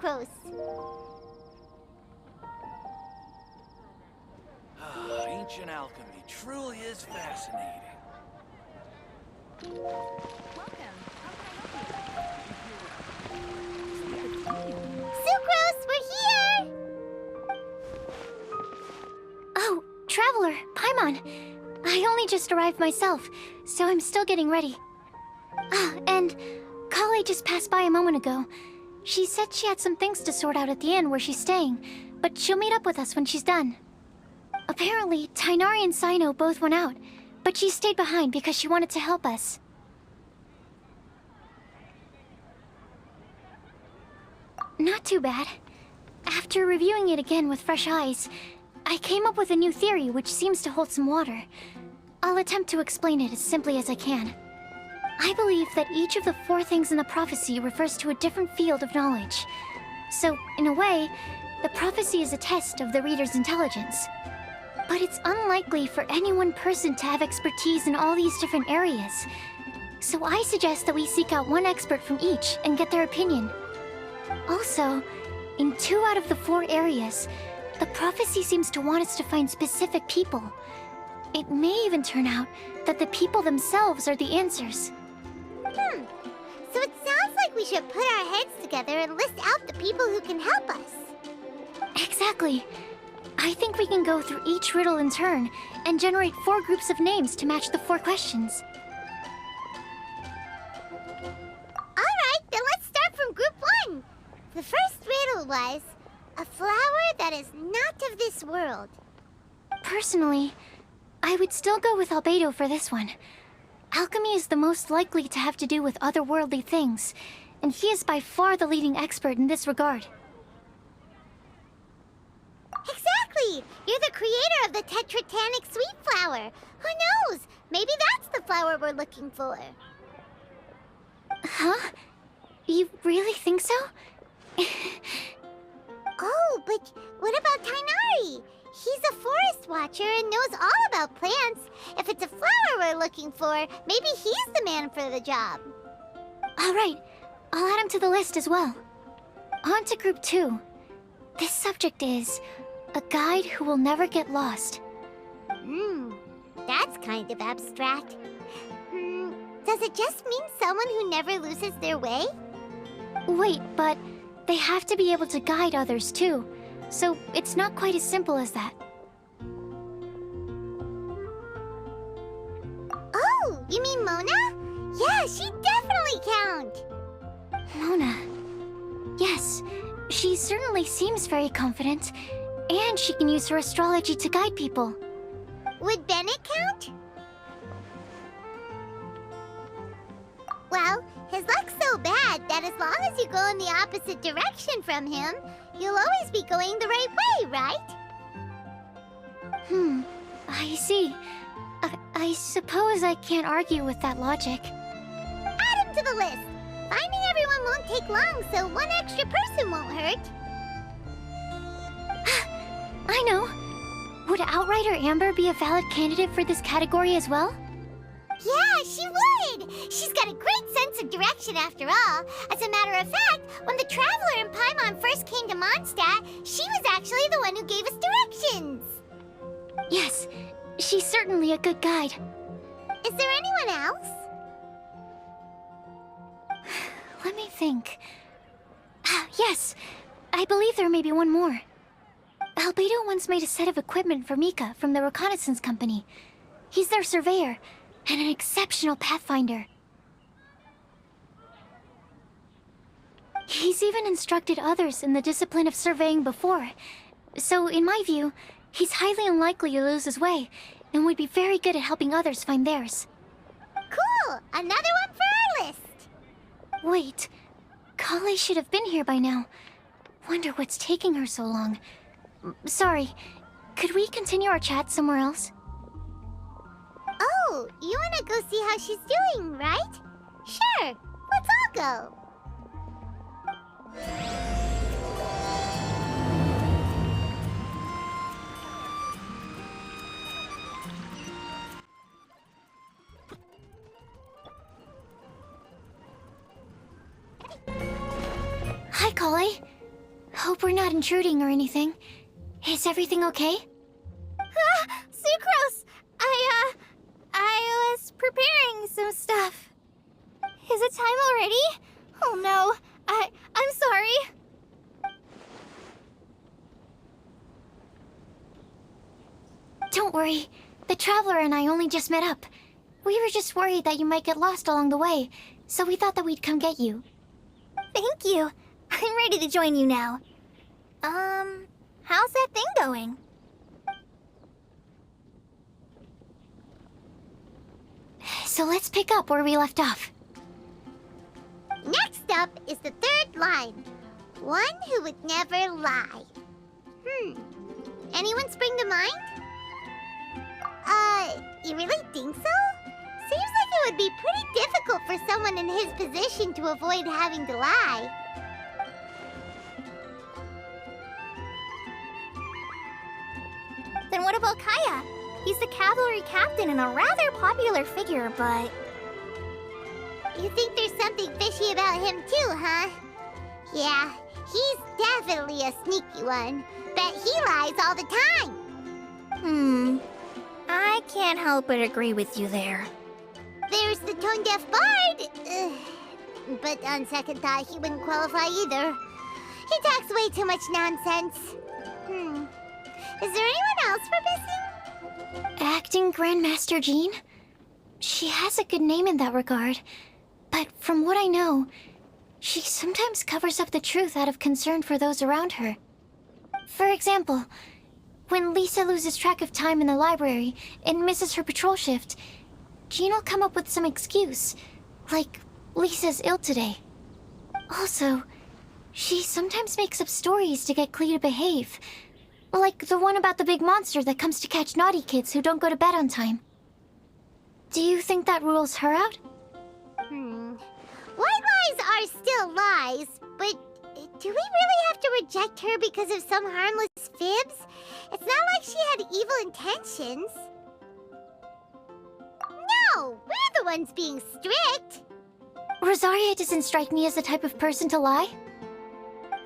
Sucrose. Ancient alchemy truly is fascinating. Welcome. How can I help you? Sucrose, we're here! Oh, Traveler, Paimon. I only just arrived myself, so I'm still getting ready. Ah, and Kale just passed by a moment ago. She said she had some things to sort out at the inn where she's staying, but she'll meet up with us when she's done. Apparently, Tighnari and Sino both went out, but she stayed behind because she wanted to help us. Not too bad. After reviewing it again with fresh eyes, I came up with a new theory which seems to hold some water. I'll attempt to explain it as simply as I can. I believe that each of the 4 things in the prophecy refers to a different field of knowledge. So, in a way, the prophecy is a test of the reader's intelligence. But it's unlikely for any one person to have expertise in all these different areas. So I suggest that we seek out one expert from each and get their opinion. Also, in 2 out of the 4 areas, the prophecy seems to want us to find specific people. It may even turn out that the people themselves are the answers. So it sounds like we should put our heads together and list out the people who can help us. Exactly. I think we can go through each riddle in turn and generate 4 groups of names to match the 4 questions. Alright, then let's start from group 1. The first riddle was, a flower that is not of this world. Personally, I would still go with Albedo for this one. Alchemy is the most likely to have to do with otherworldly things, and he is by far the leading expert in this regard. Exactly! You're the creator of the Tetra-Tanic sweet flower. Who knows? Maybe that's the flower we're looking for. Huh? You really think so? Oh, but what about Tighnari? He's a forest watcher and knows all about plants. If it's a flower we're looking for, maybe he's the man for the job. Alright, I'll add him to the list as well. On to group 2. This subject is a guide who will never get lost. That's kind of abstract. Does it just mean someone who never loses their way? Wait, but they have to be able to guide others too, so it's not quite as simple as that. Oh, you mean Mona? Yeah, she definitely count. Mona. Yes, she certainly seems very confident, and she can use her astrology to guide people. Would Bennett count? Well, his luck's so bad that as long as you go in the opposite direction from him, you'll always be going the right way, right? I see. I suppose I can't argue with that logic. Add him to the list. Finding everyone won't take long, so one extra person won't hurt. I know. Would Outrider Amber be a valid candidate for this category as well? Yeah, she would! She's got a great sense of direction after all. As a matter of fact, when the Traveler and Paimon first came to Mondstadt, she was actually the one who gave us directions. Yes, she's certainly a good guide. Is there anyone else? Let me think. Yes, I believe there may be one more. Albedo once made a set of equipment for Mika from the reconnaissance company. He's their surveyor, and an exceptional pathfinder. He's even instructed others in the discipline of surveying before. So, in my view, he's highly unlikely to lose his way, and would be very good at helping others find theirs. Cool! Another one for our list! Wait, Kale should have been here by now. Wonder what's taking her so long. Sorry, could we continue our chat somewhere else? Oh, you wanna go see how she's doing, right? Sure, let's all go. Hi, Kale. Hope we're not intruding or anything. Is everything okay? Sucrose! I was preparing some stuff. Is it time already? Oh no, I'm sorry. Don't worry. The Traveler and I only just met up. We were just worried that you might get lost along the way, so we thought that we'd come get you. Thank you. I'm ready to join you now. How's that thing going? So let's pick up where we left off. Next up is the third line. One who would never lie. Anyone spring to mind? You really think so? Seems like it would be pretty difficult for someone in his position to avoid having to lie. Then what about Kaya? He's the cavalry captain and a rather popular figure, but... You think there's something fishy about him too, huh? Yeah, he's definitely a sneaky one. Bet he lies all the time. I can't help but agree with you there. There's the tone-deaf bard. But on second thought, he wouldn't qualify either. He talks way too much nonsense. Is there anyone else we're missing? Acting Grandmaster Jean? She has a good name in that regard. But from what I know, she sometimes covers up the truth out of concern for those around her. For example, when Lisa loses track of time in the library and misses her patrol shift, Jean will come up with some excuse, like Lisa's ill today. Also, she sometimes makes up stories to get Klee to behave, like the one about the big monster that comes to catch naughty kids who don't go to bed on time. Do you think that rules her out? White lies are still lies, but do we really have to reject her because of some harmless fibs? It's not like she had evil intentions. No, we're the ones being strict. Rosaria doesn't strike me as the type of person to lie.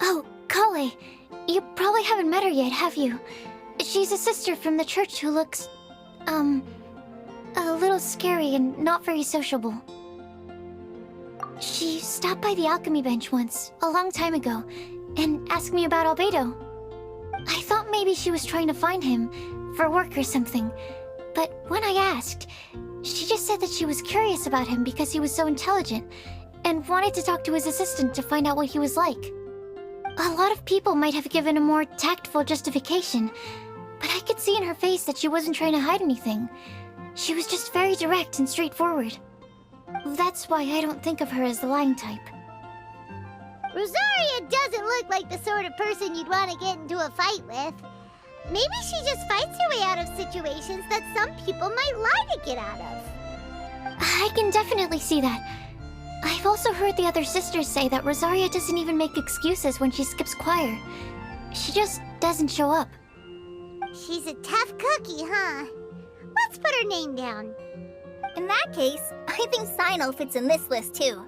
Oh, Kale, you probably haven't met her yet, have you? She's a sister from the church who looks, a little scary and not very sociable. She stopped by the alchemy bench once, a long time ago, and asked me about Albedo. I thought maybe she was trying to find him, for work or something, but when I asked, she just said that she was curious about him because he was so intelligent, and wanted to talk to his assistant to find out what he was like. A lot of people might have given a more tactful justification, but I could see in her face that she wasn't trying to hide anything. She was just very direct and straightforward. That's why I don't think of her as the lying type. Rosaria doesn't look like the sort of person you'd want to get into a fight with. Maybe she just fights her way out of situations that some people might lie to get out of. I can definitely see that. I've also heard the other sisters say that Rosaria doesn't even make excuses when she skips choir. She just doesn't show up. She's a tough cookie, huh? Let's put her name down. In that case, I think Sino fits in this list too.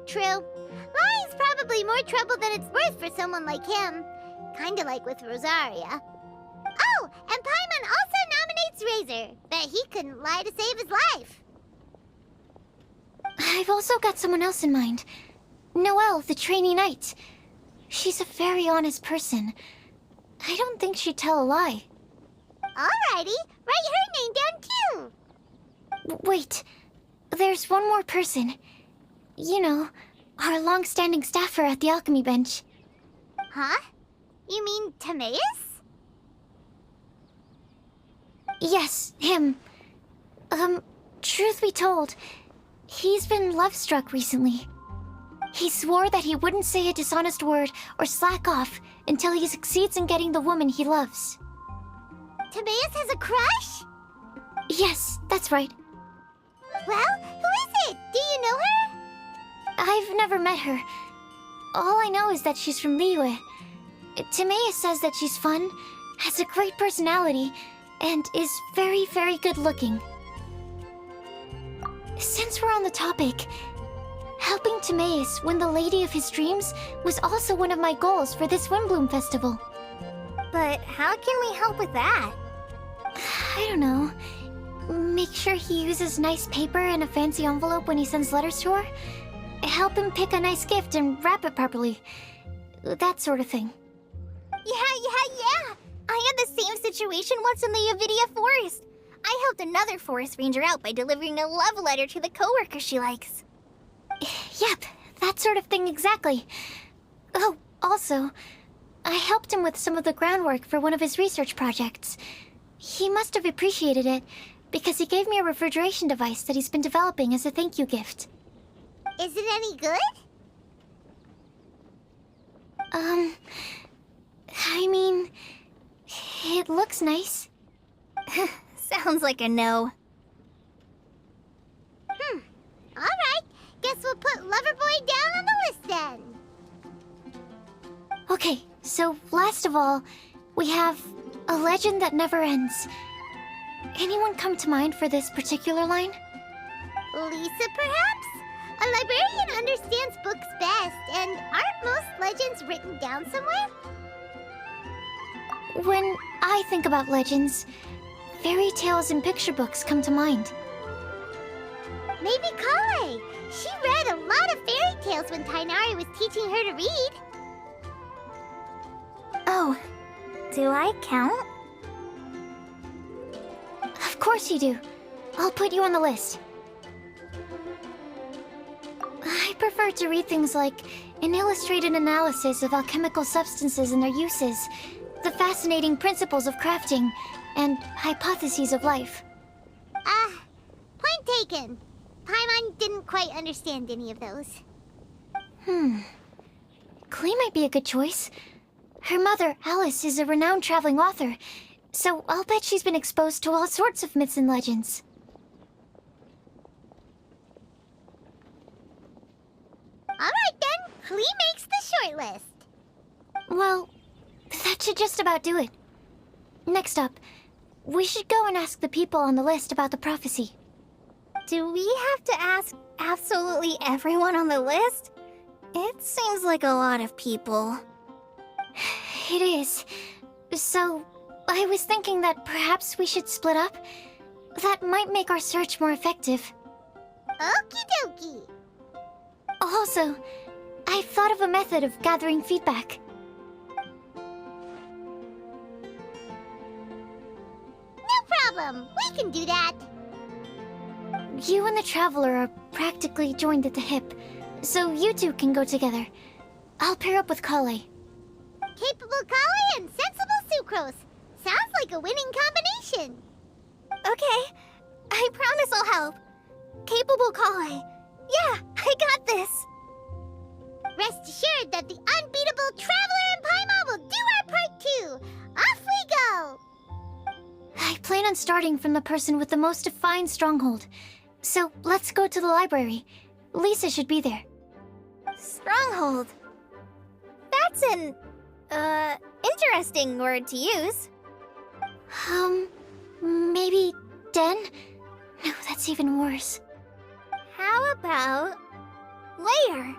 True. Lying's probably more trouble than it's worth for someone like him. Kinda like with Rosaria. Oh, and Paimon also nominates Razor. Bet he couldn't lie to save his life. I've also got someone else in mind. Noelle, the trainee knight. She's a very honest person. I don't think she'd tell a lie. Alrighty, write her name down too. Wait, there's one more person. You know, our long-standing staffer at the alchemy bench. Huh? You mean Timaeus? Yes, him. Truth be told, he's been love-struck recently. He swore that he wouldn't say a dishonest word or slack off until he succeeds in getting the woman he loves. Timaeus has a crush? Yes, that's right. Well, who is it? Do you know her? I've never met her. All I know is that she's from Liyue. Timaeus says that she's fun, has a great personality, and is very, very good looking. Since we're on the topic, helping Timaeus win the Lady of his Dreams was also one of my goals for this Windblume Festival. But how can we help with that? I don't know. Make sure he uses nice paper and a fancy envelope when he sends letters to her. Help him pick a nice gift and wrap it properly. That sort of thing. Yeah! I had the same situation once in the Avidia Forest. I helped another forest ranger out by delivering a love letter to the coworker she likes. Yep, that sort of thing exactly. Oh, also, I helped him with some of the groundwork for one of his research projects. He must have appreciated it, because he gave me a refrigeration device that he's been developing as a thank you gift. Is it any good? I mean, it looks nice. Sounds like a no. Alright, guess we'll put Loverboy down on the list then. Okay, so last of all, we have a legend that never ends. Anyone come to mind for this particular line? Lisa, perhaps? A librarian understands books best, and aren't most legends written down somewhere? When I think about legends, fairy tales and picture books come to mind. Maybe Kale. She read a lot of fairy tales when Tainari was teaching her to read. Oh, do I count? Of course you do. I'll put you on the list. I prefer to read things like an illustrated analysis of alchemical substances and their uses, the fascinating principles of crafting, and hypotheses of life. Point taken. Paimon didn't quite understand any of those. Klee might be a good choice. Her mother, Alice, is a renowned traveling author, so I'll bet she's been exposed to all sorts of myths and legends. Alright then, Klee makes the short list. Well, that should just about do it. Next up, we should go and ask the people on the list about the prophecy. Do we have to ask absolutely everyone on the list? It seems like a lot of people. It is. So, I was thinking that perhaps we should split up. That might make our search more effective. Okie dokie. Also, I've thought of a method of gathering feedback. No problem, we can do that. You and the Traveler are practically joined at the hip, so you two can go together. I'll pair up with Kale. Capable Kale and sensible Sucrose. Sounds like a winning combination. Okay, I promise I'll help. Capable Kale. Yeah, I got this. Rest assured that the unbeatable Traveler and Paimon will do our part too. Off we go! I plan on starting from the person with the most defined stronghold. So let's go to the library. Lisa should be there. Stronghold. That's an, interesting word to use. Maybe den? No, that's even worse. How about layer?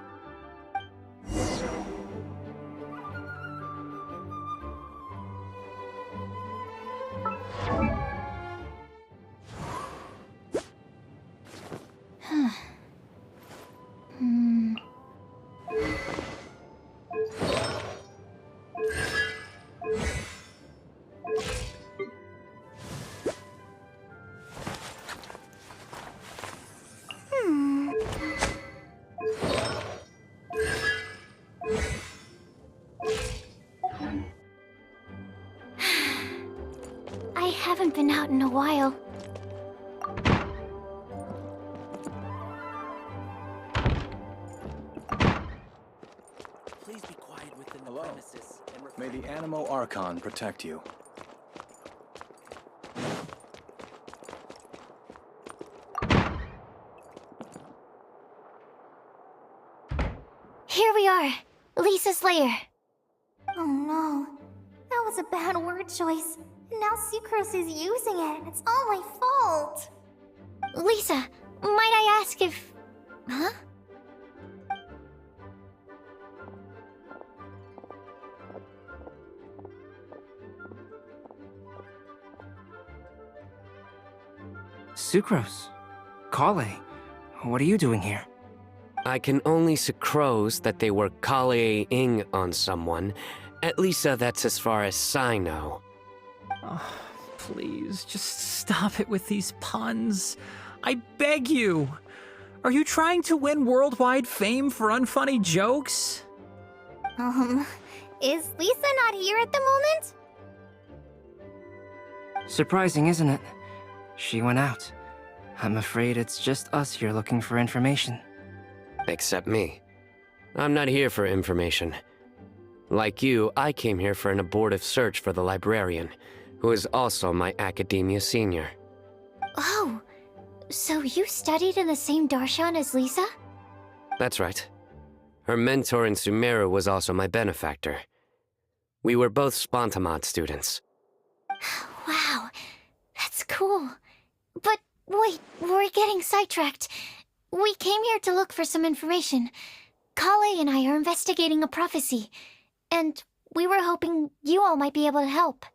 I haven't been out in a while. Please be quiet within the Hello. premises and May the Animo Archon protect you. Here we are, Lisa's lair. Oh no, that was a bad word choice. And now Sucrose is using it. It's all my fault. Lisa, might I ask if... Huh? Sucrose. Kale, what are you doing here? I can only Sucrose that they were Kale-ing on someone. At least that's as far as I know. Oh, please, just stop it with these puns. I beg you. Are you trying to win worldwide fame for unfunny jokes? Is Lisa not here at the moment? Surprising, isn't it? She went out. I'm afraid it's just us here looking for information. Except me. I'm not here for information. Like you, I came here for an abortive search for the librarian, who is also my academia senior. Oh, so you studied in the same darshan as Lisa? That's right. Her mentor in Sumeru was also my benefactor. We were both Spontamod students. Wow, that's cool. But wait, we're getting sidetracked. We came here to look for some information. Kale and I are investigating a prophecy, and we were hoping you all might be able to help.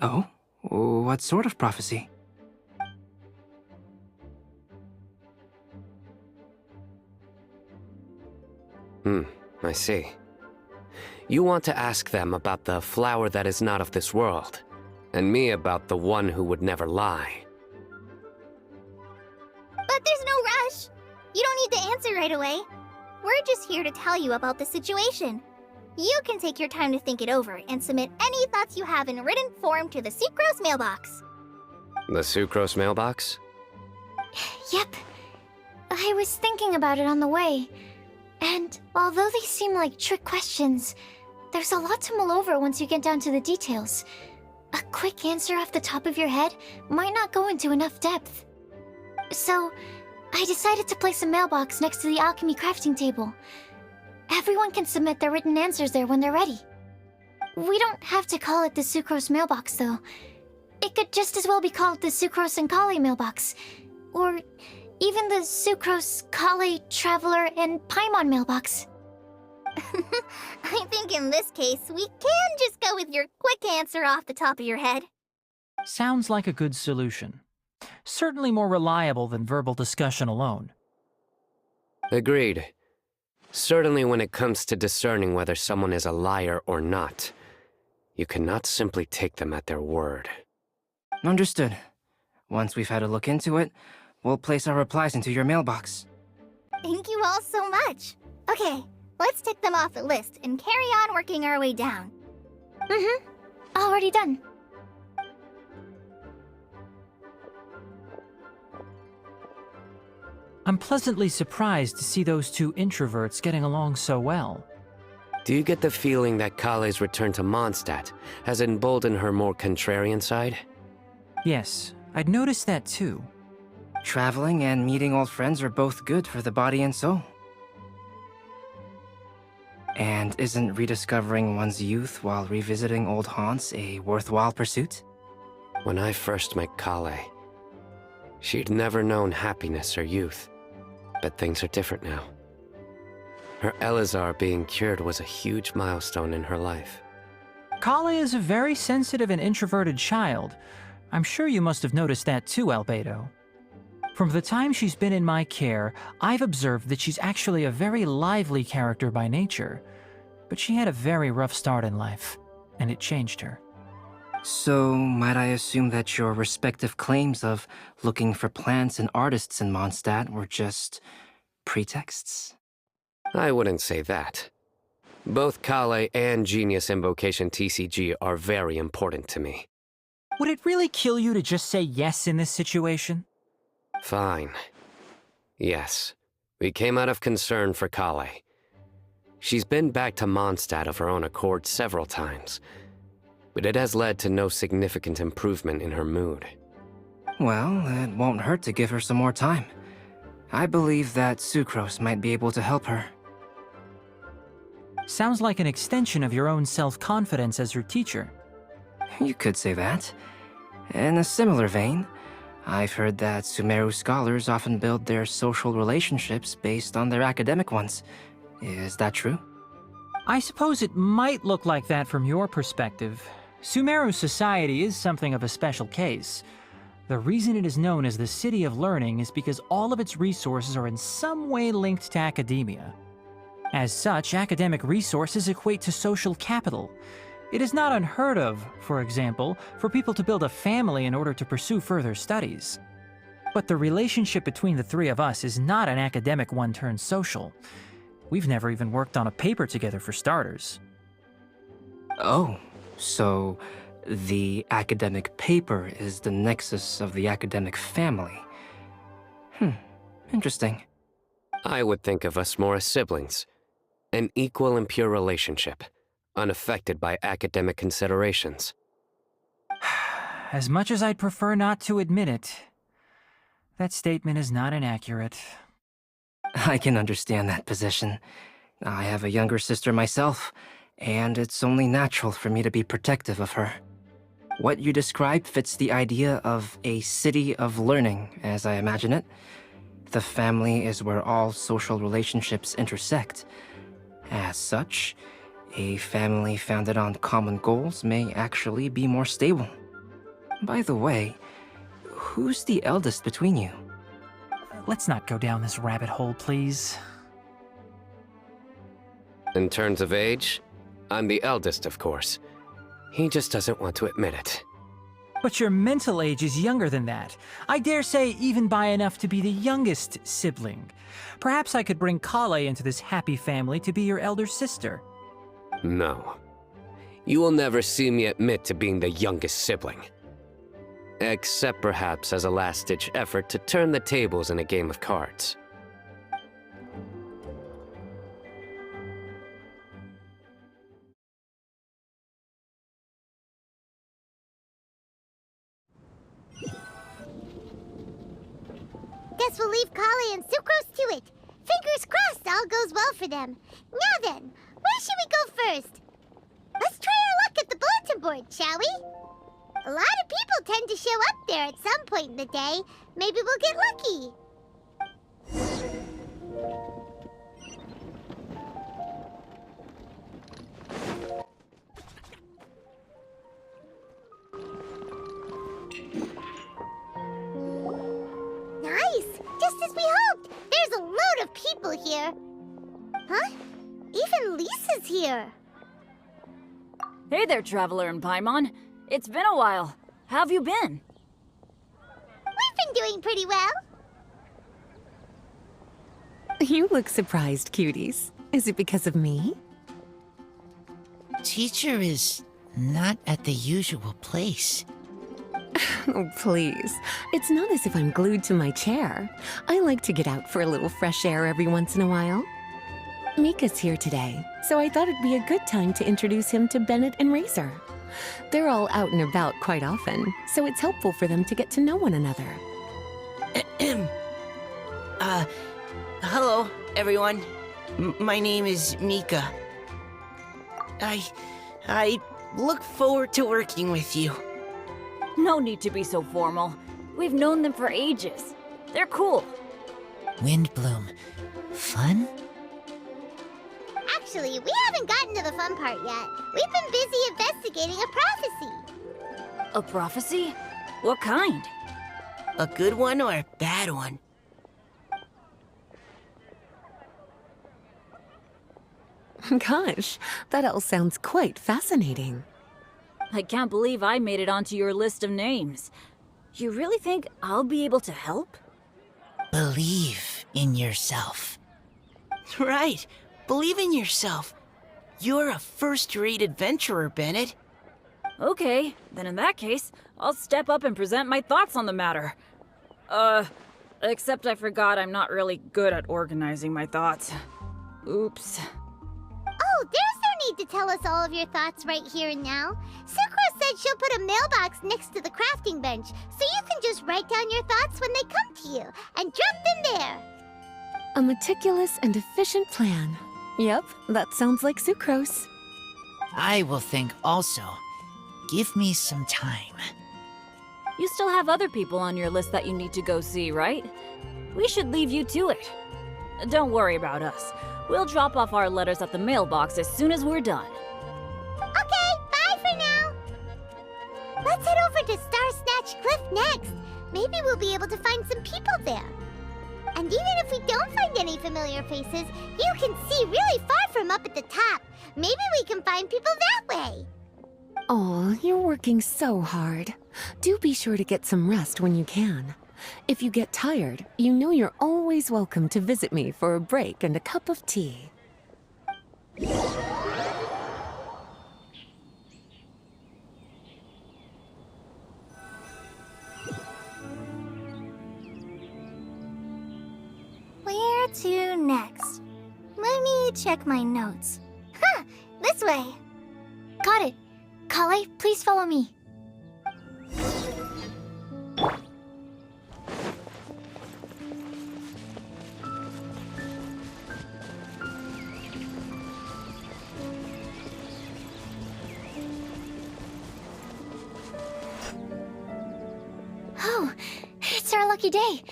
Oh? What sort of prophecy? I see. You want to ask them about the flower that is not of this world, and me about the one who would never lie. But there's no rush. You don't need to answer right away. We're just here to tell you about the situation. You can take your time to think it over and submit any thoughts you have in written form to the Sucrose mailbox. The Sucrose mailbox? Yep. I was thinking about it on the way. And although they seem like trick questions, there's a lot to mull over once you get down to the details. A quick answer off the top of your head might not go into enough depth. So, I decided to place a mailbox next to the alchemy crafting table. Everyone can submit their written answers there when they're ready. We don't have to call it the Sucrose mailbox, though. It could just as well be called the Sucrose and Kale mailbox. Or even the Sucrose, Kale, Traveler, and Paimon mailbox. I think in this case, we can just go with your quick answer off the top of your head. Sounds like a good solution. Certainly more reliable than verbal discussion alone. Agreed. Certainly when it comes to discerning whether someone is a liar or not, you cannot simply take them at their word. Understood. Once we've had a look into it, we'll place our replies into your mailbox. Thank you all so much. Okay, let's tick them off the list and carry on working our way down. Already done. I'm pleasantly surprised to see those two introverts getting along so well. Do you get the feeling that Kale's return to Mondstadt has emboldened her more contrarian side? Yes, I'd noticed that too. Traveling and meeting old friends are both good for the body and soul. And isn't rediscovering one's youth while revisiting old haunts a worthwhile pursuit? When I first met Kale, she'd never known happiness or youth. But things are different now. Her Elazar being cured was a huge milestone in her life. Kale is a very sensitive and introverted child. I'm sure you must have noticed that too, Albedo. From the time she's been in my care, I've observed that she's actually a very lively character by nature. But she had a very rough start in life, and it changed her. So, might I assume that your respective claims of looking for plants and artists in Mondstadt were just pretexts? I wouldn't say that. Both Kale and Genius Invocation TCG are very important to me. Would it really kill you to just say yes in this situation? Fine. Yes, we came out of concern for Kale. She's been back to Mondstadt of her own accord several times, but it has led to no significant improvement in her mood. Well, it won't hurt to give her some more time. I believe that Sucrose might be able to help her. Sounds like an extension of your own self-confidence as her teacher. You could say that. In a similar vein, I've heard that Sumeru scholars often build their social relationships based on their academic ones. Is that true? I suppose it might look like that from your perspective. Sumeru society is something of a special case. The reason it is known as the City of Learning is because all of its resources are in some way linked to academia. As such, academic resources equate to social capital. It is not unheard of, for example, for people to build a family in order to pursue further studies. But the relationship between the three of us is not an academic one turned social. We've never even worked on a paper together for starters. Oh, so the academic paper is the nexus of the academic family. Interesting. I would think of us more as siblings. An equal and pure relationship, unaffected by academic considerations. As much as I'd prefer not to admit it, that statement is not inaccurate. I can understand that position. I have a younger sister myself, and it's only natural for me to be protective of her. What you describe fits the idea of a city of learning, as I imagine it. The family is where all social relationships intersect. As such, a family founded on common goals may actually be more stable. By the way, who's the eldest between you? Let's not go down this rabbit hole, please. In terms of age, I'm the eldest, of course. He just doesn't want to admit it. But your mental age is younger than that. I dare say even by enough to be the youngest sibling. Perhaps I could bring Kale into this happy family to be your elder sister. No. You will never see me admit to being the youngest sibling. Except perhaps as a last-ditch effort to turn the tables in a game of cards. Guess we'll leave Kali and Sucrose to it. Fingers crossed all goes well for them. Now then, where should we go first? Let's try our luck at the bulletin board, shall we? A lot of people tend to show up there at some point in the day. Maybe we'll get lucky. Nice! Just as we hoped! There's a load of people here. Huh? Even Lisa's here. Hey there, Traveler in Paimon. It's been a while. How have you been? We've been doing pretty well. You look surprised, cuties. Is it because of me? Teacher is not at the usual place. Oh, please. It's not as if I'm glued to my chair. I like to get out for a little fresh air every once in a while. Mika's here today, so I thought it'd be a good time to introduce him to Bennett and Razor. They're all out and about quite often, so it's helpful for them to get to know one another. Hello, everyone. My name is Mika. I look forward to working with you. No need to be so formal. We've known them for ages. They're cool. Windblume. Fun? Actually, we haven't gotten to the fun part yet. We've been busy investigating a prophecy. A prophecy? What kind? A good one or a bad one? Gosh, that all sounds quite fascinating. I can't believe I made it onto your list of names. You really think I'll be able to help? Believe in yourself. Right. Believe in yourself. You're a first-rate adventurer, Bennett. Okay, then in that case, I'll step up and present my thoughts on the matter. Except I forgot I'm not really good at organizing my thoughts. Oops. Oh, there's no need to tell us all of your thoughts right here and now. Sucrose said she'll put a mailbox next to the crafting bench, so you can just write down your thoughts when they come to you, and drop them there. A meticulous and efficient plan. Yep, that sounds like Sucrose. I will think also. Give me some time. You still have other people on your list that you need to go see, right? We should leave you to it. Don't worry about us. We'll drop off our letters at the mailbox as soon as we're done. Okay, bye for now. Let's head over to Star Snatch Cliff next. Maybe we'll be able to find some people there. And even if we don't find any familiar faces, you can see really far from up at the top. Maybe we can find people that way. Oh, you're working so hard. Do be sure to get some rest when you can. If you get tired, you know you're always welcome to visit me for a break and a cup of tea. Where to next? Let me check my notes. Huh, this way. Got it. Kale, please follow me. Oh, it's our lucky day.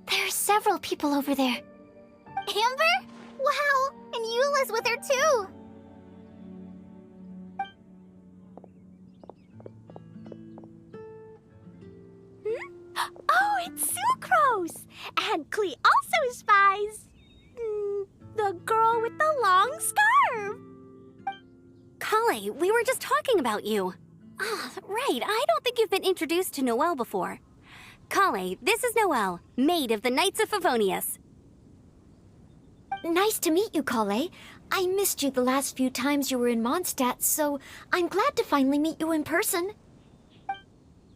There are several people over there. Amber? Wow, and Eula's with her too. Oh, it's Sucrose! And Klee also spies the girl with the long scarf. Kale, we were just talking about you. Ah, right, I don't think you've been introduced to Noelle before. Kale, this is Noelle, maid of the Knights of Favonius. Nice to meet you, Kale. I missed you the last few times you were in Mondstadt, so I'm glad to finally meet you in person.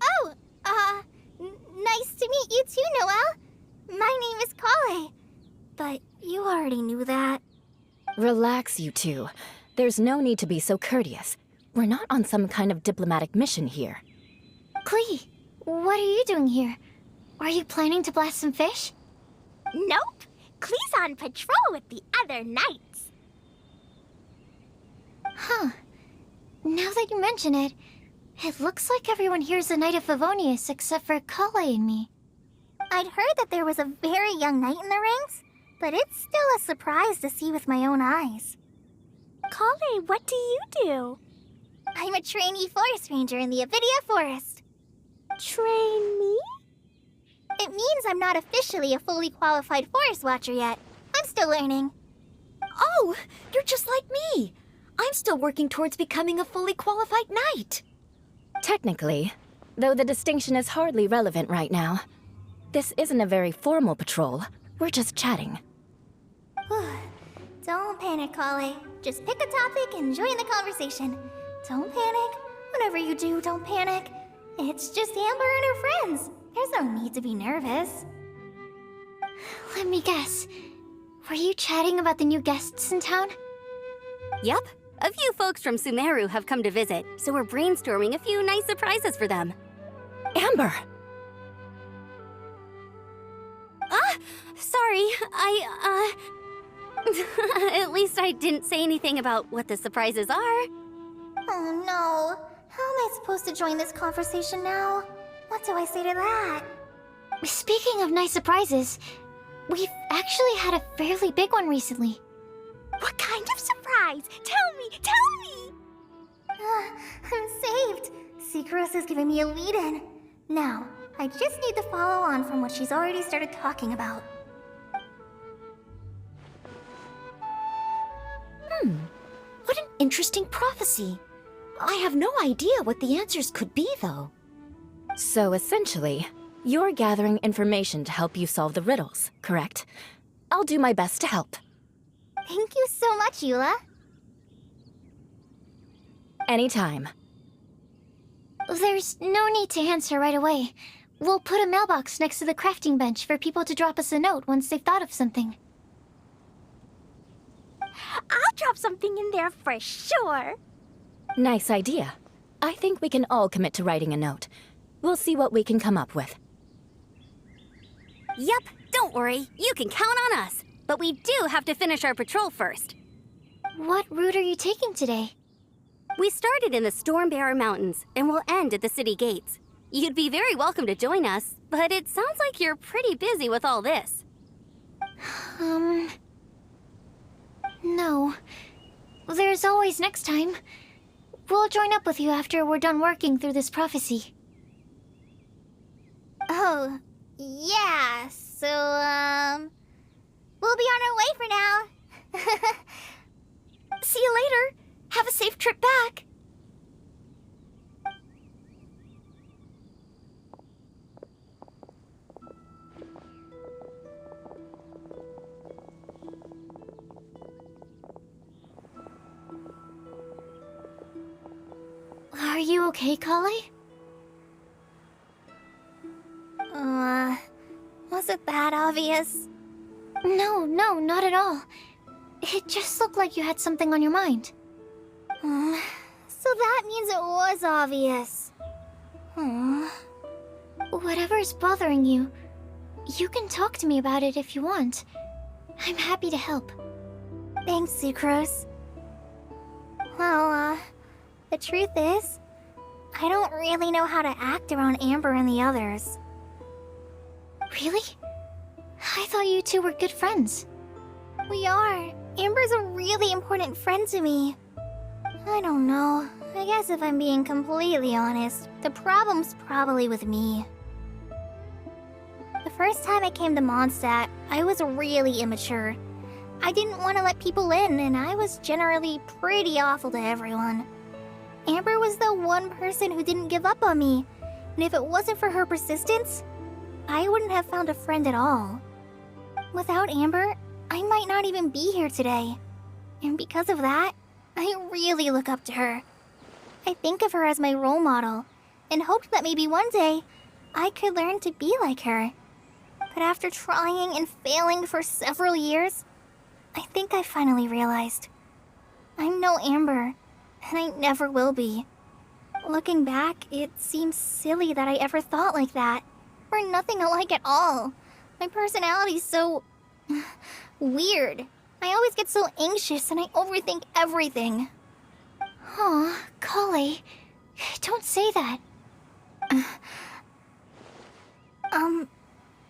Oh, nice to meet you too, Noelle. My name is Kale. But you already knew that. Relax, you two. There's no need to be so courteous. We're not on some kind of diplomatic mission here. Klee, what are you doing here? Are you planning to blast some fish? Nope. Klee's on patrol with the other knights. Huh. Now that you mention it, it looks like everyone here is a Knight of Favonius except for Kale and me. I'd heard that there was a very young knight in the ranks, but it's still a surprise to see with my own eyes. Kale, what do you do? I'm a trainee forest ranger in the Avidia Forest. Trainee? It means I'm not officially a fully qualified forest watcher yet. I'm still learning. Oh, you're just like me. I'm still working towards becoming a fully qualified knight. Technically, though the distinction is hardly relevant right now. This isn't a very formal patrol. We're just chatting. Don't panic, Kale. Just pick a topic and join the conversation. Don't panic. Whatever you do, don't panic. It's just Amber and her friends. There's no need to be nervous. Let me guess. Were you chatting about the new guests in town? Yep. A few folks from Sumeru have come to visit, so we're brainstorming a few nice surprises for them. Amber! Sorry, At least I didn't say anything about what the surprises are. Oh no. How am I supposed to join this conversation now? What do I say to that? Speaking of nice surprises, we've actually had a fairly big one recently. What kind of surprise? Tell me! I'm saved. Sucrose is giving me a lead-in. Now, I just need to follow on from what she's already started talking about. What an interesting prophecy. I have no idea what the answers could be, though. So essentially, you're gathering information to help you solve the riddles, correct? I'll do my best to help. Thank you so much, Eula. Anytime. There's no need to answer right away. We'll put a mailbox next to the crafting bench for people to drop us a note once they've thought of something. I'll drop something in there for sure. Nice idea. I think we can all commit to writing a note. We'll see what we can come up with. Yep, don't worry. You can count on us. But we do have to finish our patrol first. What route are you taking today? We started in the Stormbearer Mountains, and we'll end at the city gates. You'd be very welcome to join us, but it sounds like you're pretty busy with all this. No. There's always next time. We'll join up with you after we're done working through this prophecy. Oh, yeah, so, we'll be on our way for now. See you later. Have a safe trip back. Are you okay, Kale? Was it that obvious? No, not at all. It just looked like you had something on your mind. So that means it was obvious. Whatever's bothering you, you can talk to me about it if you want. I'm happy to help. Thanks, Sucrose. Well, the truth is, I don't really know how to act around Amber and the others. Really? I thought you two were good friends. We are. Amber's a really important friend to me. I don't know. I guess if I'm being completely honest, the problem's probably with me. The first time I came to Mondstadt, I was really immature. I didn't want to let people in, and I was generally pretty awful to everyone. Amber was the one person who didn't give up on me, and if it wasn't for her persistence, I wouldn't have found a friend at all. Without Amber, I might not even be here today. And because of that, I really look up to her. I think of her as my role model, and hoped that maybe one day, I could learn to be like her. But after trying and failing for several years, I think I finally realized. I'm no Amber, and I never will be. Looking back, it seems silly that I ever thought like that. We're nothing alike at all. My personality's so... weird. I always get so anxious and I overthink everything. Aw, Kale, don't say that.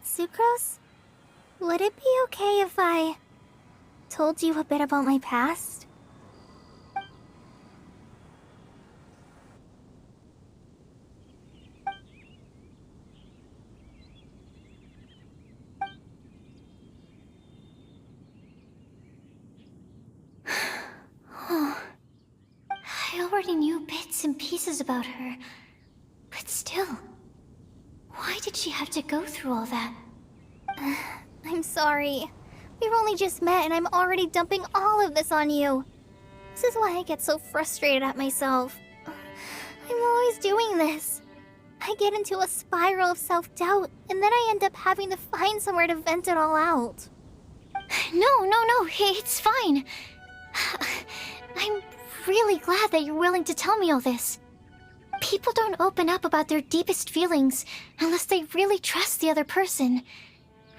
Sucrose? Would it be okay if I told you a bit about my past? I already knew bits and pieces about her, but still, why did she have to go through all that? I'm sorry. We've only just met and I'm already dumping all of this on you. This is why I get so frustrated at myself. I'm always doing this. I get into a spiral of self-doubt, and then I end up having to find somewhere to vent it all out. No, it's fine. I'm really glad that you're willing to tell me all this. People don't open up about their deepest feelings unless they really trust the other person.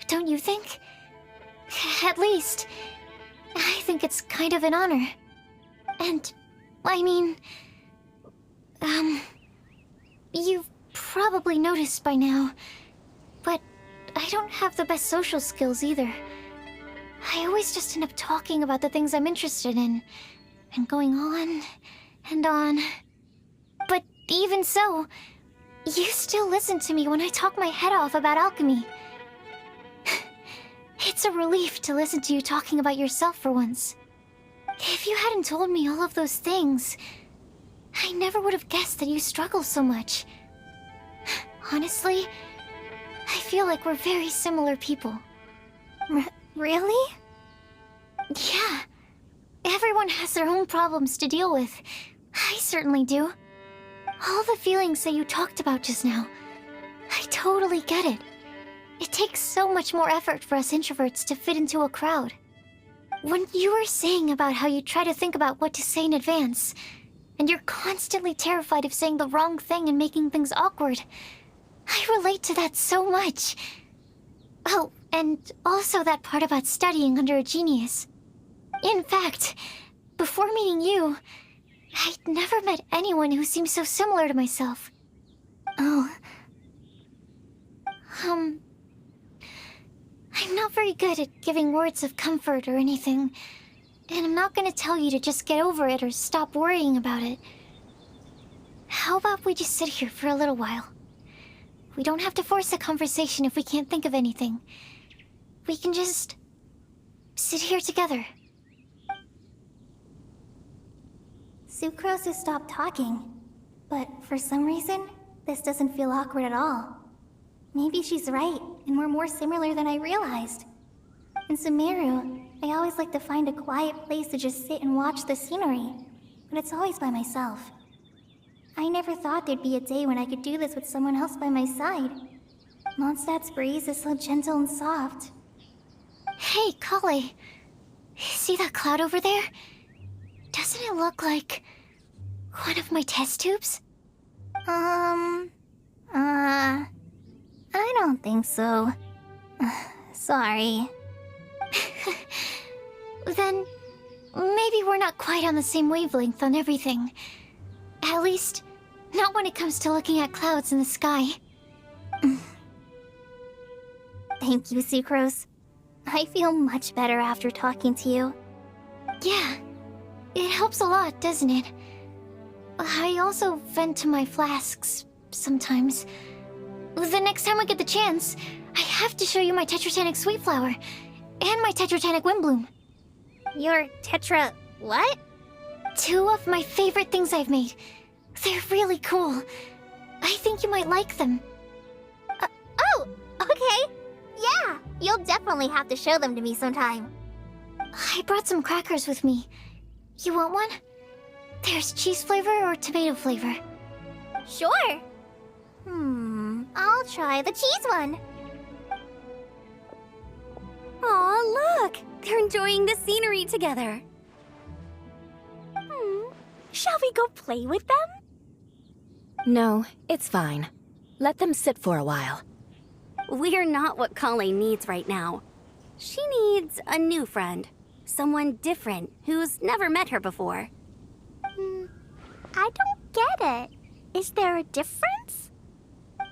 Don't you think? At least, I think it's kind of an honor. And, I mean... you've probably noticed by now, but I don't have the best social skills either. I always just end up talking about the things I'm interested in, and going on and on. But even so, you still listen to me when I talk my head off about alchemy. It's a relief to listen to you talking about yourself for once. If you hadn't told me all of those things, I never would have guessed that you struggle so much. Honestly, I feel like we're very similar people. Really? Yeah. Everyone has their own problems to deal with. I certainly do. All the feelings that you talked about just now, I totally get it. It takes so much more effort for us introverts to fit into a crowd. When you were saying about how you try to think about what to say in advance, and you're constantly terrified of saying the wrong thing and making things awkward, I relate to that so much. Oh, and also that part about studying under a genius. In fact, before meeting you, I'd never met anyone who seemed so similar to myself. Oh. I'm not very good at giving words of comfort or anything, and I'm not gonna tell you to just get over it or stop worrying about it. How about we just sit here for a little while? We don't have to force a conversation if we can't think of anything. We can just sit here together. Sucrose has stopped talking, but for some reason, this doesn't feel awkward at all. Maybe she's right, and we're more similar than I realized. In Sumeru, I always like to find a quiet place to just sit and watch the scenery, but it's always by myself. I never thought there'd be a day when I could do this with someone else by my side. Mondstadt's breeze is so gentle and soft. Hey, Kale. See that cloud over there? Doesn't it look like one of my test tubes? I don't think so. Sorry. Then maybe we're not quite on the same wavelength on everything. At least, not when it comes to looking at clouds in the sky. Thank you, Sucrose. I feel much better after talking to you. Yeah, it helps a lot, doesn't it? I also vent to my flasks sometimes. The next time I get the chance, I have to show you my Tetrotanic Sweet Flower and my Tetrotanic Windblume. Your tetra... what? 2 of my favorite things I've made. They're really cool. I think you might like them. Oh, okay. Yeah, you'll definitely have to show them to me sometime. I brought some crackers with me. You want one? There's cheese flavor or tomato flavor. Sure. I'll try the cheese one. Aw, look! They're enjoying the scenery together. Shall we go play with them? No, it's fine. Let them sit for a while. We're not what Kale needs right now. She needs a new friend. Someone different who's never met her before. I don't get it. Is there a difference?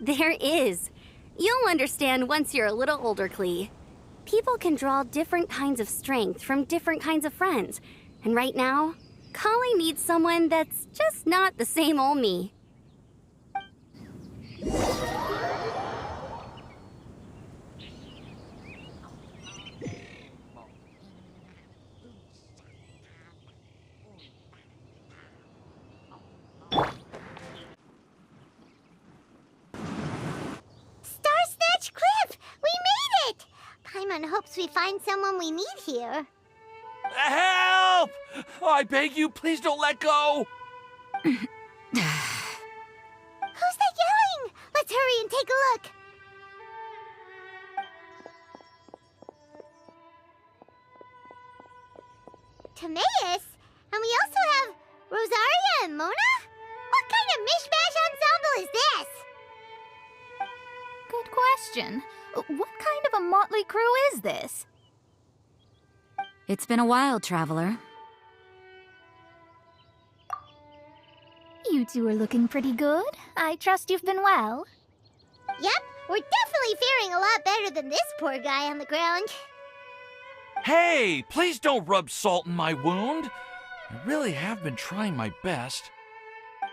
There is. You'll understand once you're a little older, Klee. People can draw different kinds of strength from different kinds of friends. And right now, Kale needs someone that's just not the same old me. Star-Snatch Cliff! We made it! Paimon hopes we find someone we need here. Help! Oh, I beg you, please don't let go! Who's that yelling? Let's hurry and take a look. Timaeus? And we also have Rosaria and Mona? What kind of mishmash ensemble is this? Good question. What kind of a motley crew is this? It's been a while, traveler. You two are looking pretty good. I trust you've been well. Yep, we're definitely faring a lot better than this poor guy on the ground. Hey, please don't rub salt in my wound. I really have been trying my best.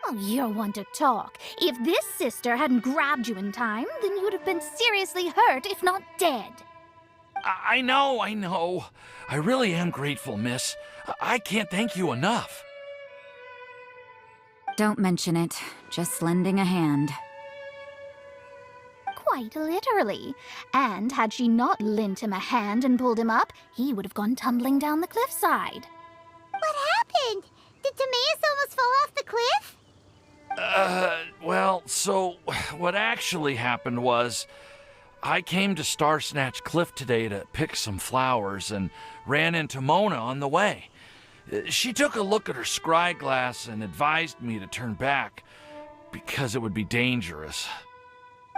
Oh, you're one to talk. If this sister hadn't grabbed you in time, then you'd have been seriously hurt, if not dead. I know. I really am grateful, miss. I can't thank you enough. Don't mention it. Just lending a hand. Quite literally. And had she not lent him a hand and pulled him up, he would have gone tumbling down the cliffside. What happened? Did Timaeus almost fall off the cliff? Well, so what actually happened was I came to Star Snatch Cliff today to pick some flowers and ran into Mona on the way. She took a look at her scry glass and advised me to turn back because it would be dangerous.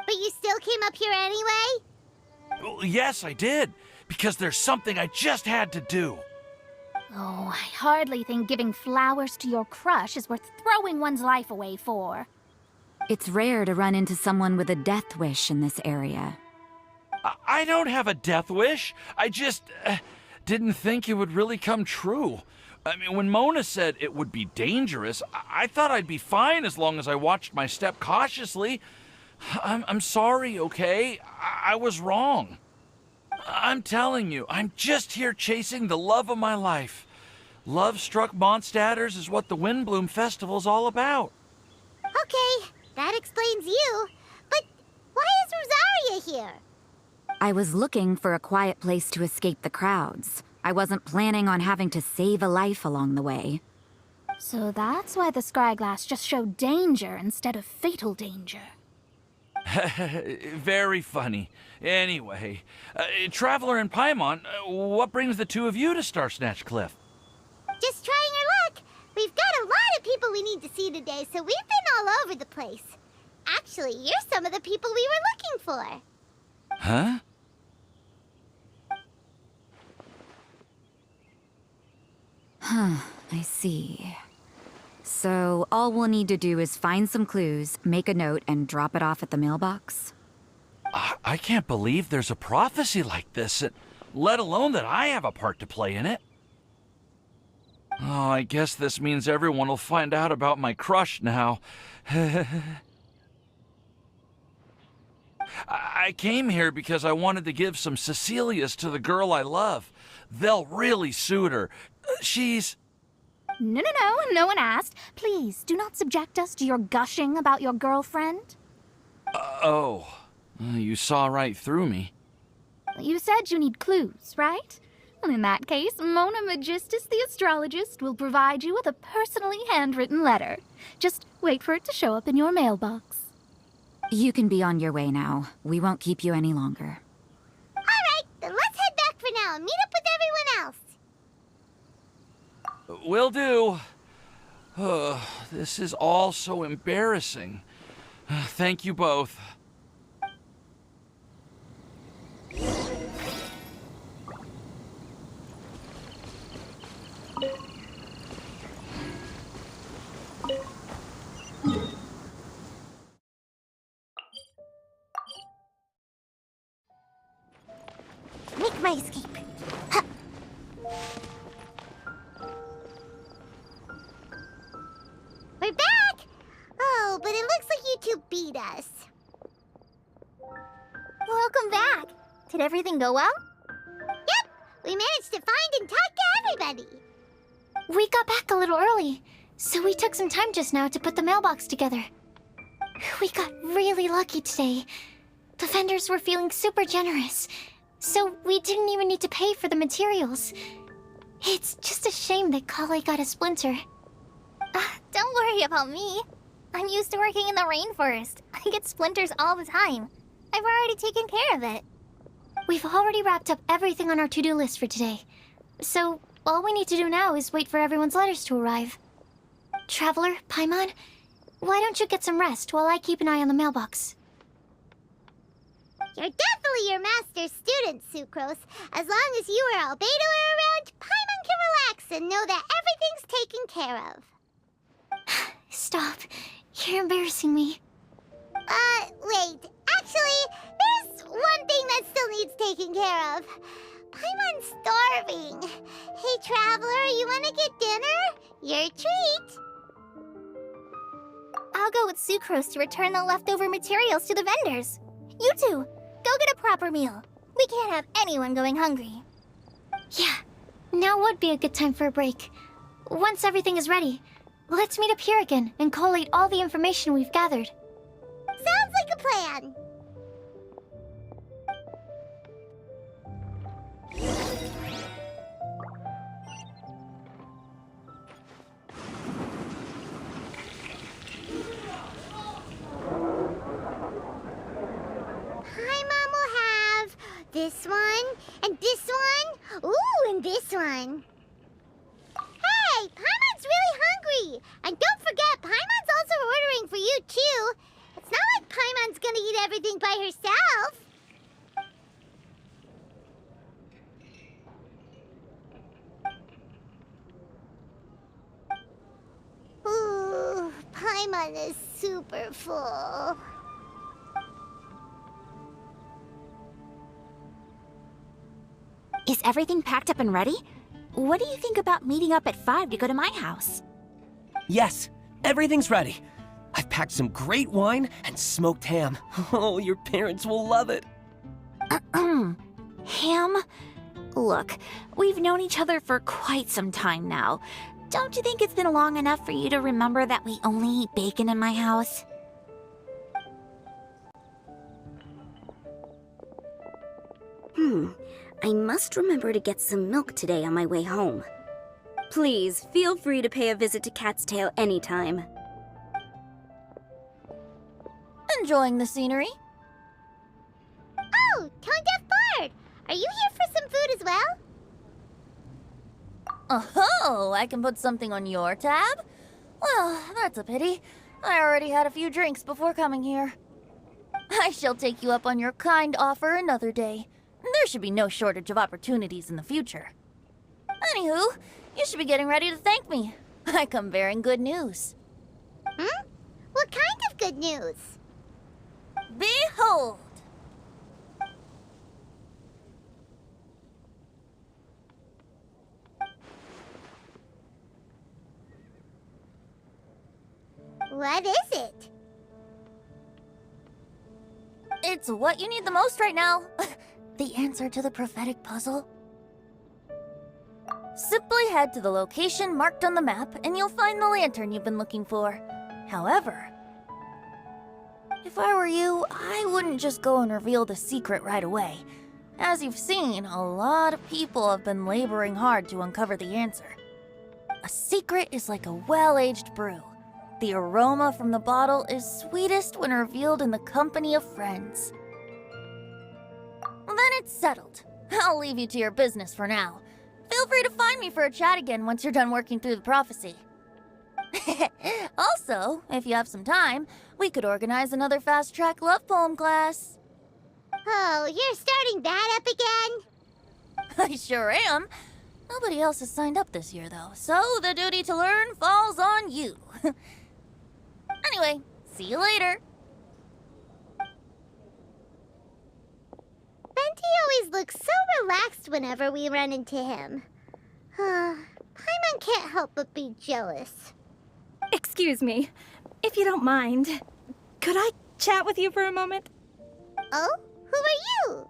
But you still came up here anyway? Well, yes, I did, because there's something I just had to do. Oh, I hardly think giving flowers to your crush is worth throwing one's life away for. It's rare to run into someone with a death wish in this area. I don't have a death wish. I just didn't think it would really come true. I mean, when Mona said it would be dangerous, I thought I'd be fine as long as I watched my step cautiously. I'm sorry, okay? I was wrong. I'm telling you, I'm just here chasing the love of my life. Love-struck Mondstadters is what the Windblume Festival's all about. Okay, that explains you. But why is Rosaria here? I was looking for a quiet place to escape the crowds. I wasn't planning on having to save a life along the way. So that's why the scryglass just showed danger instead of fatal danger. Very funny. Anyway, Traveler and Paimon, what brings the two of you to Star Snatch Cliff? Just trying our luck. We've got a lot of people we need to see today, so we've been all over the place. Actually, you're some of the people we were looking for. Huh? I see. So all we'll need to do is find some clues, make a note, and drop it off at the mailbox? I can't believe there's a prophecy like this, let alone that I have a part to play in it. Oh, I guess this means everyone will find out about my crush now. I came here because I wanted to give some Cecilias to the girl I love. They'll really suit her. She's... No, no one asked. Please, do not subject us to your gushing about your girlfriend. You saw right through me. You said you need clues, right? Well, in that case, Mona Magistus the astrologist will provide you with a personally handwritten letter. Just wait for it to show up in your mailbox. You can be on your way now. We won't keep you any longer. All right, then let's head back for now and meet up with everyone else. Will do. This is all so embarrassing. Thank you both. Make my escape. Ha. We're back! Oh, but it looks like you two beat us. Welcome back. Did everything go well? Yep! We managed to find and talk to everybody. We got back a little early, so we took some time just now to put the mailbox together. We got really lucky today. The vendors were feeling super generous, so we didn't even need to pay for the materials. It's just a shame that Kale got a splinter. Don't worry about me. I'm used to working in the rainforest. I get splinters all the time. I've already taken care of it. We've already wrapped up everything on our to-do list for today. So, all we need to do now is wait for everyone's letters to arrive. Traveler, Paimon, why don't you get some rest while I keep an eye on the mailbox? You're definitely your master's student, Sucrose. As long as you or Albedo are around, Paimon can relax and know that everything's taken care of. Stop. You're embarrassing me. Wait. Actually, there's one thing that still needs taking care of. Paimon's starving. Hey, Traveler, you want to get dinner? Your treat. I'll go with Sucrose to return the leftover materials to the vendors. You two, go get a proper meal. We can't have anyone going hungry. Yeah, now would be a good time for a break. Once everything is ready, let's meet up here again and collate all the information we've gathered. Sounds like a plan. Paimon will have this one, and this one. Ooh, and this one. Hey, Paimon's really hungry. And don't forget, Paimon's also ordering for you, too. It's not like Paimon's gonna eat everything by herself. Ooh, Paimon is super full. Is everything packed up and ready? What do you think about meeting up at 5 to go to my house? Yes, everything's ready. I've packed some great wine and smoked ham. Oh, your parents will love it. Ham? Look, we've known each other for quite some time now. Don't you think it's been long enough for you to remember that we only eat bacon in my house? I must remember to get some milk today on my way home. Please, feel free to pay a visit to Cat's Tail anytime. Enjoying the scenery? Oh, Tone-Deaf Bard! Are you here for some food as well? Oh, I can put something on your tab? Well, that's a pity. I already had a few drinks before coming here. I shall take you up on your kind offer another day. There should be no shortage of opportunities in the future. Anywho, you should be getting ready to thank me. I come bearing good news. What kind of good news? Behold! What is it? It's what you need the most right now. The answer to the prophetic puzzle. Simply head to the location marked on the map and you'll find the lantern you've been looking for. However, if I were you, I wouldn't just go and reveal the secret right away. As you've seen, a lot of people have been laboring hard to uncover the answer. A secret is like a well-aged brew. The aroma from the bottle is sweetest when revealed in the company of friends. Then it's settled. I'll leave you to your business for now. Feel free to find me for a chat again once you're done working through the prophecy. Also, if you have some time, we could organize another fast-track love poem class. Oh, you're starting that up again? I sure am. Nobody else has signed up this year, though, so the duty to learn falls on you. Anyway, see you later. Benti always looks so relaxed whenever we run into him. Paimon can't help but be jealous. Excuse me, if you don't mind, could I chat with you for a moment? Oh? Who are you?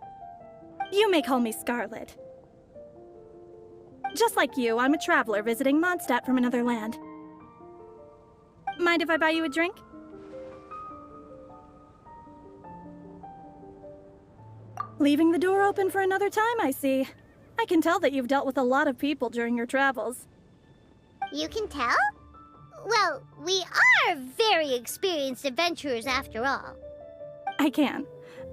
You may call me Scarlet. Just like you, I'm a traveler visiting Mondstadt from another land. Mind if I buy you a drink? Leaving the door open for another time, I see. I can tell that you've dealt with a lot of people during your travels. You can tell? Well, we are very experienced adventurers after all. I can.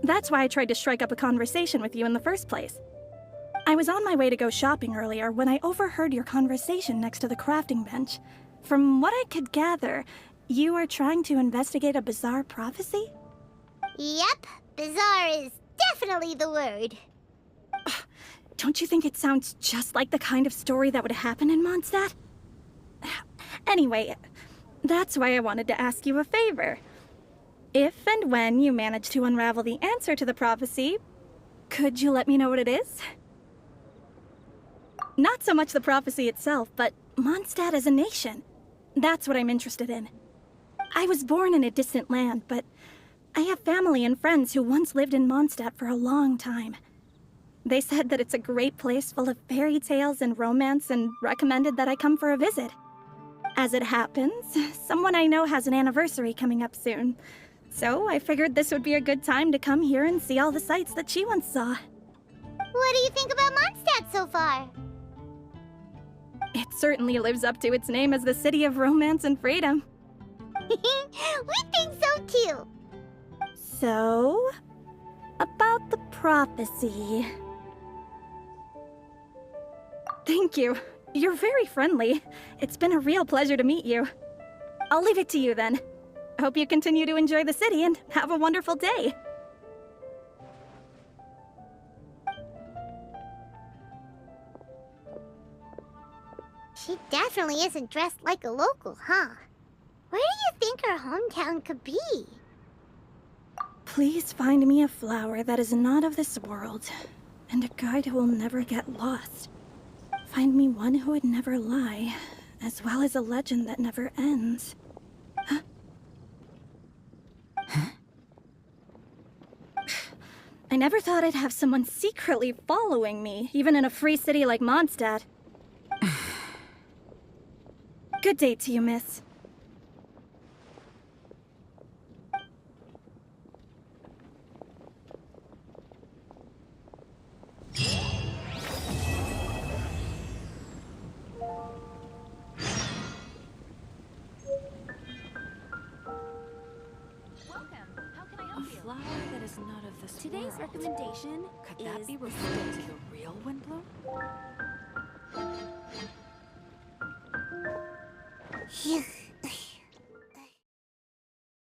That's why I tried to strike up a conversation with you in the first place. I was on my way to go shopping earlier when I overheard your conversation next to the crafting bench. From what I could gather, you are trying to investigate a bizarre prophecy? Yep, bizarre is definitely the word. Don't you think it sounds just like the kind of story that would happen in Mondstadt? Anyway, that's why I wanted to ask you a favor. If and when you manage to unravel the answer to the prophecy, could you let me know what it is? Not so much the prophecy itself, but Mondstadt as a nation. That's what I'm interested in. I was born in a distant land, but I have family and friends who once lived in Mondstadt for a long time. They said that it's a great place full of fairy tales and romance and recommended that I come for a visit. As it happens, someone I know has an anniversary coming up soon. So I figured this would be a good time to come here and see all the sights that she once saw. What do you think about Mondstadt so far? It certainly lives up to its name as the city of romance and freedom. We think so too. So, about the prophecy. Thank you. You're very friendly. It's been a real pleasure to meet you. I'll leave it to you then. Hope you continue to enjoy the city and have a wonderful day. She definitely isn't dressed like a local, huh? Where do you think her hometown could be? Please find me a flower that is not of this world, and a guide who will never get lost. Find me one who would never lie, as well as a legend that never ends. Huh? never thought I'd have someone secretly following me, even in a free city like Mondstadt. Good day to you, miss. Today's recommendation Could that be referring to the real Windblume? Phew.